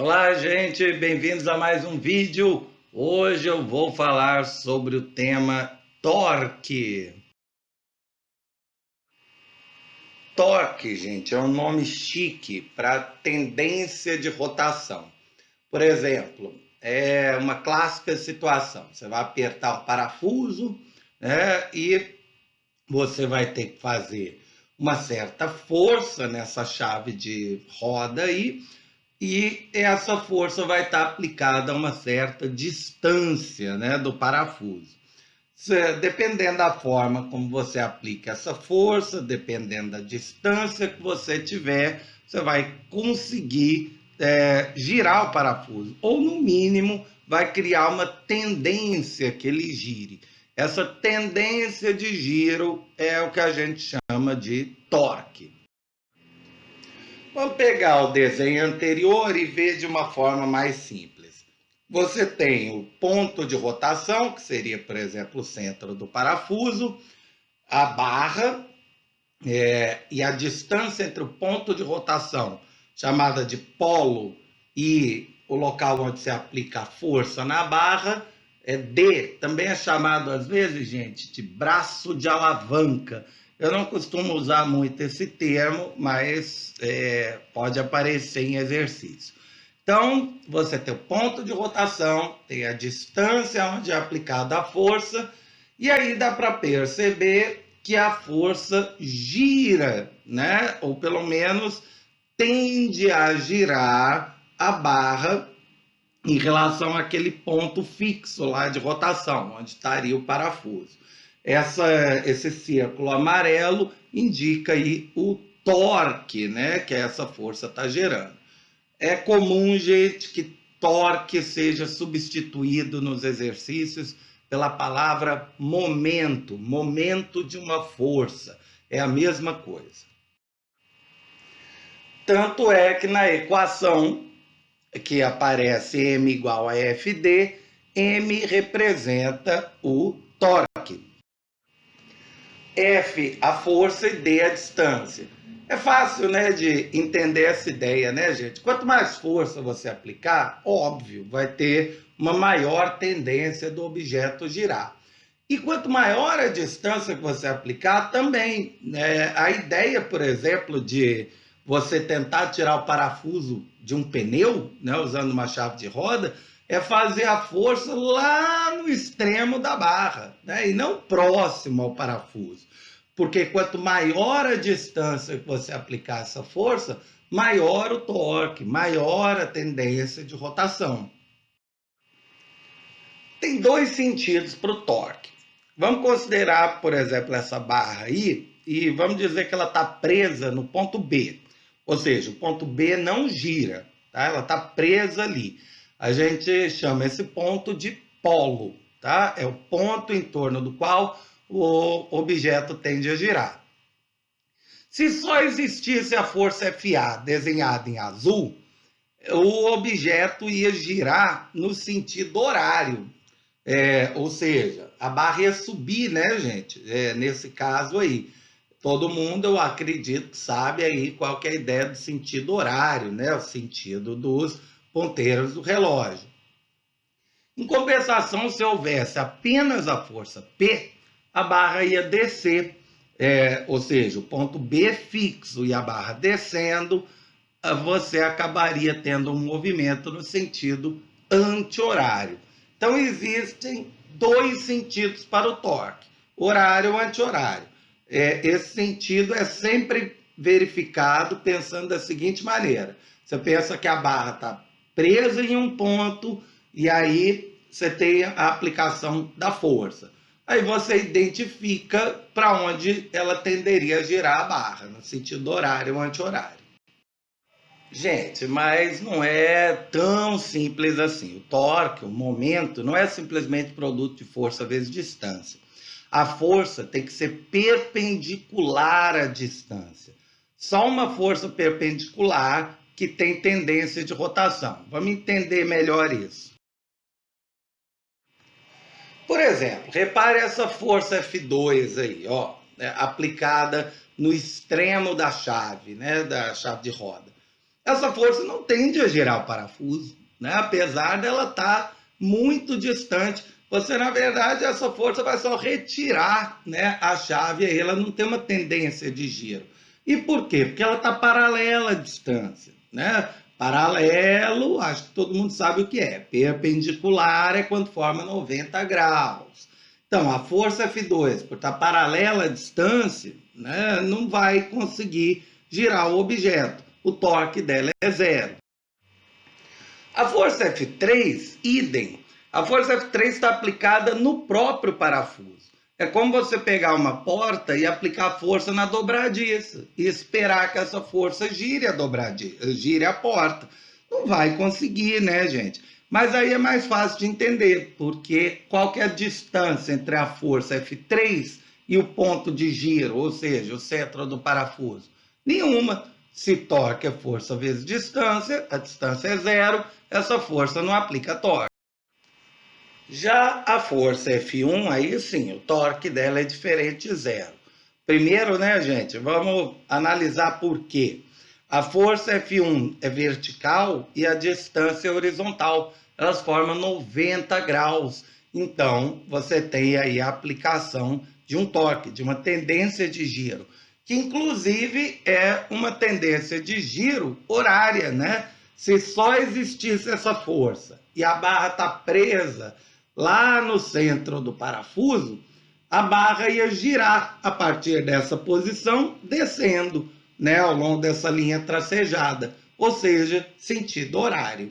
Olá, gente, bem-vindos a mais um vídeo. Hoje eu vou falar sobre o tema torque. Torque, gente, é um nome chique para tendência de rotação. Por exemplo, é uma clássica situação: você vai apertar o parafuso, né, e você vai ter que fazer uma certa força nessa chave de roda aí. E essa força vai estar aplicada a uma certa distância, né, do parafuso. Dependendo da forma como você aplica essa força, dependendo da distância que você tiver, você vai conseguir girar o parafuso, ou no mínimo vai criar uma tendência que ele gire. Essa tendência de giro é o que a gente chama de torque. Vamos pegar o desenho anterior e ver de uma forma mais simples. Você tem o ponto de rotação, que seria, por exemplo, o centro do parafuso, a barra, e a distância entre o ponto de rotação, chamada de polo, e o local onde se aplica a força na barra, é D. Também é chamado, às vezes, gente, de braço de alavanca. Eu não costumo usar muito esse termo, mas pode aparecer em exercício. Então, você tem o ponto de rotação, tem a distância onde é aplicada a força, e aí dá para perceber que a força gira, né? Ou pelo menos tende a girar a barra em relação àquele ponto fixo lá de rotação, onde estaria o parafuso. Esse círculo amarelo indica aí o torque, né, que essa força está gerando. É comum, gente, que torque seja substituído nos exercícios pela palavra momento, momento de uma força. É a mesma coisa. Tanto é que na equação que aparece M igual a FD, M representa o torque. F a força e D a distância. É fácil, né, de entender essa ideia, né, gente? Quanto mais força você aplicar, óbvio, vai ter uma maior tendência do objeto girar. E quanto maior a distância que você aplicar, também, né? A ideia, por exemplo, de você tentar tirar o parafuso de um pneu, né, usando uma chave de roda, é fazer a força lá no extremo da barra, né, e não próximo ao parafuso. Porque quanto maior a distância que você aplicar essa força, maior o torque, maior a tendência de rotação. Tem dois sentidos para o torque. Vamos considerar, por exemplo, essa barra aí, e vamos dizer que ela está presa no ponto B. Ou seja, o ponto B não gira, tá? Ela está presa ali. A gente chama esse ponto de polo, tá? É o ponto em torno do qual o objeto tende a girar. Se só existisse a força FA desenhada em azul, o objeto ia girar no sentido horário. Ou seja, a barra ia subir, né, gente? Nesse caso aí. Todo mundo, eu acredito, sabe aí qual que é a ideia do sentido horário, né? O sentido dos ponteiros do relógio. Em compensação, se houvesse apenas a força P, a barra ia descer, ou seja, o ponto B fixo e a barra descendo, você acabaria tendo um movimento no sentido anti-horário. Então, existem dois sentidos para o torque: horário ou anti-horário. Esse sentido é sempre verificado pensando da seguinte maneira: você pensa que a barra está presa em um ponto e aí você tem a aplicação da força. Aí você identifica para onde ela tenderia a girar a barra, no sentido horário ou anti-horário. Gente, mas não é tão simples assim. O torque, o momento, não é simplesmente produto de força vezes distância. A força tem que ser perpendicular à distância. Só uma força perpendicular que tem tendência de rotação. Vamos entender melhor isso. Por exemplo, repare essa força F2 aí, ó, aplicada no extremo da chave, né, da chave de roda. essa força não tende a girar o parafuso, né? Apesar dela estar muito distante. Você, na verdade, essa força vai só retirar, né, a chave, aí ela não tem uma tendência de giro. E por quê? Porque ela está paralela à distância, né? Paralelo, acho que todo mundo sabe o que é. Perpendicular é quando forma 90 graus. Então, a força F2, por estar paralela à distância, né, não vai conseguir girar o objeto. O torque dela é zero. A força F3, idem. A força F3 está aplicada no próprio parafuso. É como você pegar uma porta e aplicar força na dobradiça e esperar que essa força gire a dobradiça, gire a porta. Não vai conseguir, né, gente? Mas aí é mais fácil de entender, porque qual que é a distância entre a força F3 e o ponto de giro, ou seja, o centro do parafuso? Nenhuma. Se torque é força vezes distância, a distância é zero, essa força não aplica torque. Já a força F1, aí sim, o torque dela é diferente de zero. Primeiro, né, gente, vamos analisar por quê. A força F1 é vertical e a distância é horizontal. Elas formam 90 graus. Então, você tem aí a aplicação de um torque, de uma tendência de giro, que inclusive é uma tendência de giro horária, né? Se só existisse essa força e a barra está presa lá no centro do parafuso, a barra ia girar a partir dessa posição, descendo, né, ao longo dessa linha tracejada, ou seja, sentido horário.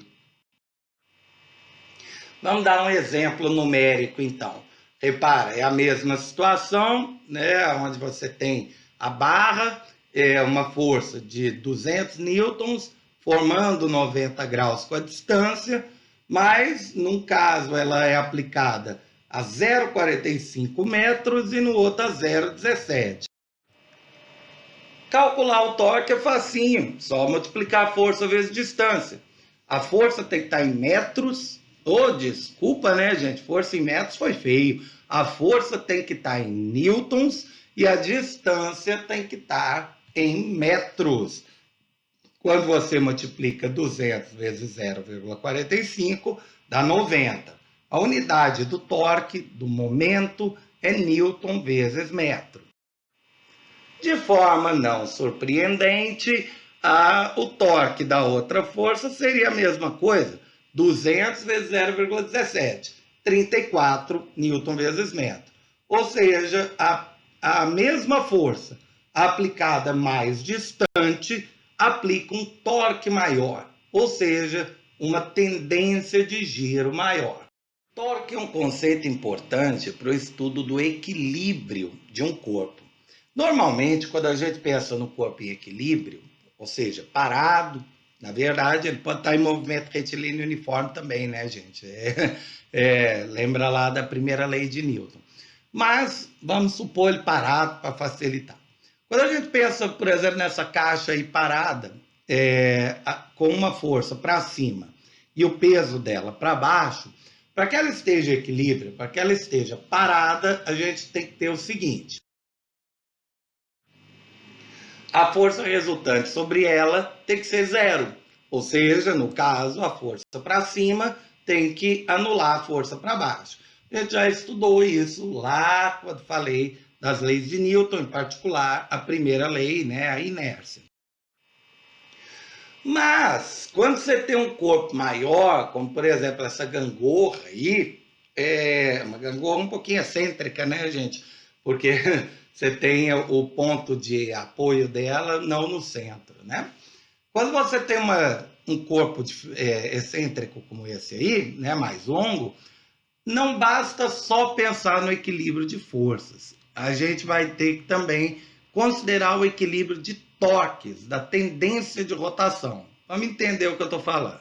Vamos dar um exemplo numérico, então. Repara, é a mesma situação, né, onde você tem a barra, é uma força de 200 newtons, formando 90 graus com a distância, mas, num caso, ela é aplicada a 0,45 metros e no outro a 0,17. Calcular o torque é facinho, só multiplicar a força vezes distância. A força tem que estar em metros. Oh, desculpa, né, gente? Força em metros foi feio. A força tem que estar em newtons e a distância tem que estar em metros. Quando você multiplica 200 vezes 0,45, dá 90. A unidade do torque, do momento, é newton vezes metro. De forma não surpreendente, o torque da outra força seria a mesma coisa, 200 vezes 0,17, 34 newton vezes metro. Ou seja, a mesma força aplicada mais distante aplica um torque maior, ou seja, uma tendência de giro maior. Torque é um conceito importante para o estudo do equilíbrio de um corpo. Normalmente, quando a gente pensa no corpo em equilíbrio, ou seja, parado, na verdade, ele pode estar em movimento retilíneo uniforme também, né, gente? Lembra lá da primeira lei de Newton. Mas vamos supor ele parado para facilitar. Quando a gente pensa, por exemplo, nessa caixa aí parada, com uma força para cima e o peso dela para baixo, para que ela esteja em equilíbrio, para que ela esteja parada, a gente tem que ter o seguinte: a força resultante sobre ela tem que ser zero. Ou seja, no caso, a força para cima tem que anular a força para baixo. A gente já estudou isso lá quando falei das leis de Newton, em particular a primeira lei, né, a inércia. Mas, quando você tem um corpo maior, como por exemplo essa gangorra aí, uma gangorra um pouquinho excêntrica, né, gente? Porque você tem o ponto de apoio dela não no centro, né? Quando você tem um corpo excêntrico como esse aí, né, mais longo, não basta só pensar no equilíbrio de forças. A gente vai ter que também considerar o equilíbrio de torques, da tendência de rotação. Vamos entender o que eu estou falando.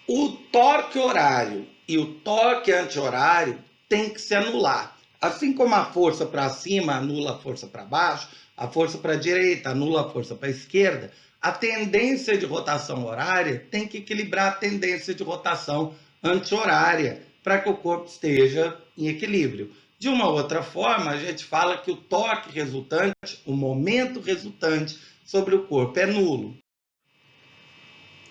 O torque horário e o torque anti-horário tem que se anular. Assim como a força para cima anula a força para baixo, a força para a direita anula a força para a esquerda, a tendência de rotação horária tem que equilibrar a tendência de rotação anti-horária para que o corpo esteja em equilíbrio. De uma outra forma, a gente fala que o torque resultante, o momento resultante, sobre o corpo é nulo.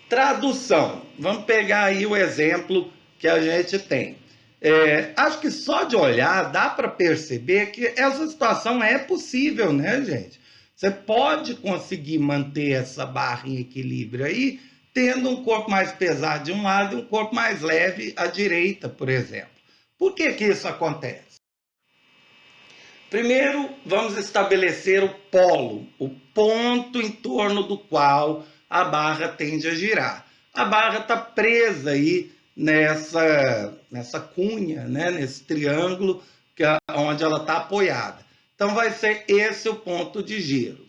Tradução. Vamos pegar aí o exemplo que a gente tem. Acho que só de olhar dá para perceber que essa situação é possível, né, gente? Você pode conseguir manter essa barra em equilíbrio aí, tendo um corpo mais pesado de um lado e um corpo mais leve à direita, por exemplo. Por que que isso acontece? Primeiro, vamos estabelecer o polo, o ponto em torno do qual a barra tende a girar. A barra está presa aí nessa cunha, né, nesse triângulo onde ela está apoiada. Então vai ser esse o ponto de giro.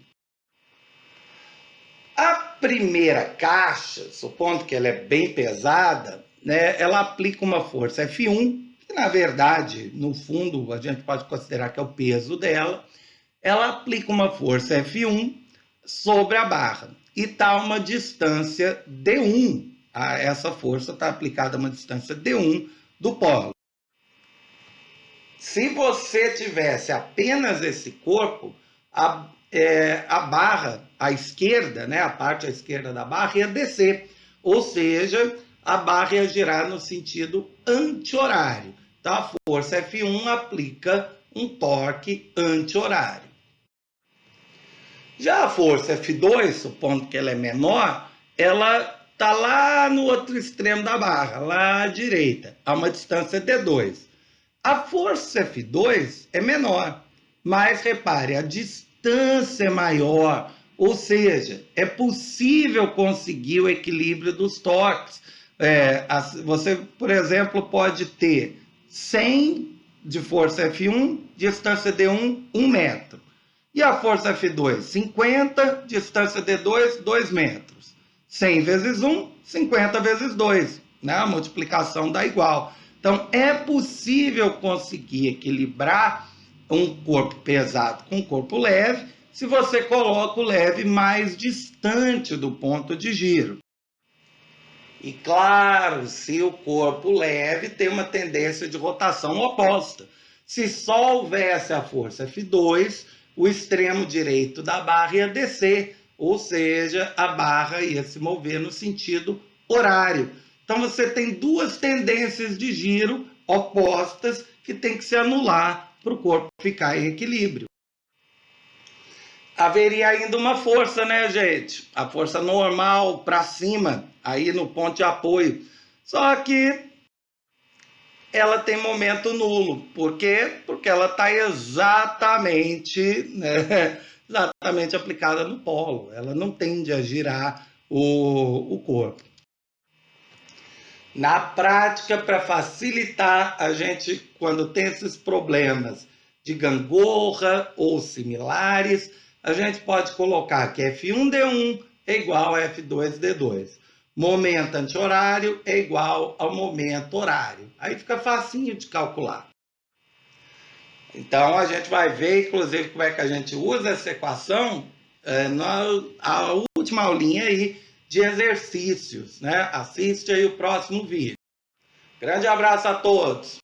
A primeira caixa, supondo que ela é bem pesada, né, ela aplica uma força F1, que na verdade, no fundo, a gente pode considerar que é o peso dela. Ela aplica uma força F1 sobre a barra e está a uma distância D1. Essa força está aplicada a uma distância D1 do polo. Se você tivesse apenas esse corpo, a barra à esquerda, né, a parte à esquerda da barra ia descer, ou seja, a barra ia girar no sentido anti-horário. Então, a força F1 aplica um torque anti-horário. Já a força F2, supondo que ela é menor, ela está lá no outro extremo da barra, lá à direita, a uma distância D2. A força F2 é menor, mas repare, a distância é maior, ou seja, é possível conseguir o equilíbrio dos torques. Você, por exemplo, pode ter 100 de força F1, distância D1, 1 metro. E a força F2, 50, distância D2, 2 metros. 100 vezes 1, 50 vezes 2. Né? A multiplicação dá igual. Então, é possível conseguir equilibrar um corpo pesado com um corpo leve se você coloca o leve mais distante do ponto de giro. E claro, se o corpo leve tem uma tendência de rotação oposta. Se só houvesse a força F2, o extremo direito da barra ia descer, ou seja, a barra ia se mover no sentido horário. Então você tem duas tendências de giro opostas que tem que se anular para o corpo ficar em equilíbrio. Haveria ainda uma força, né, gente? A força normal para cima, aí no ponto de apoio. Só que ela tem momento nulo. Por quê? Porque ela está exatamente aplicada no polo. Ela não tende a girar o corpo. Na prática, para facilitar, a gente, quando tem esses problemas de gangorra ou similares, a gente pode colocar que F1D1 é igual a F2D2. Momento anti-horário é igual ao momento horário. Aí fica facinho de calcular. Então, a gente vai ver, inclusive, como é que a gente usa essa equação na última aulinha aí de exercícios, né? Assiste aí o próximo vídeo. Grande abraço a todos!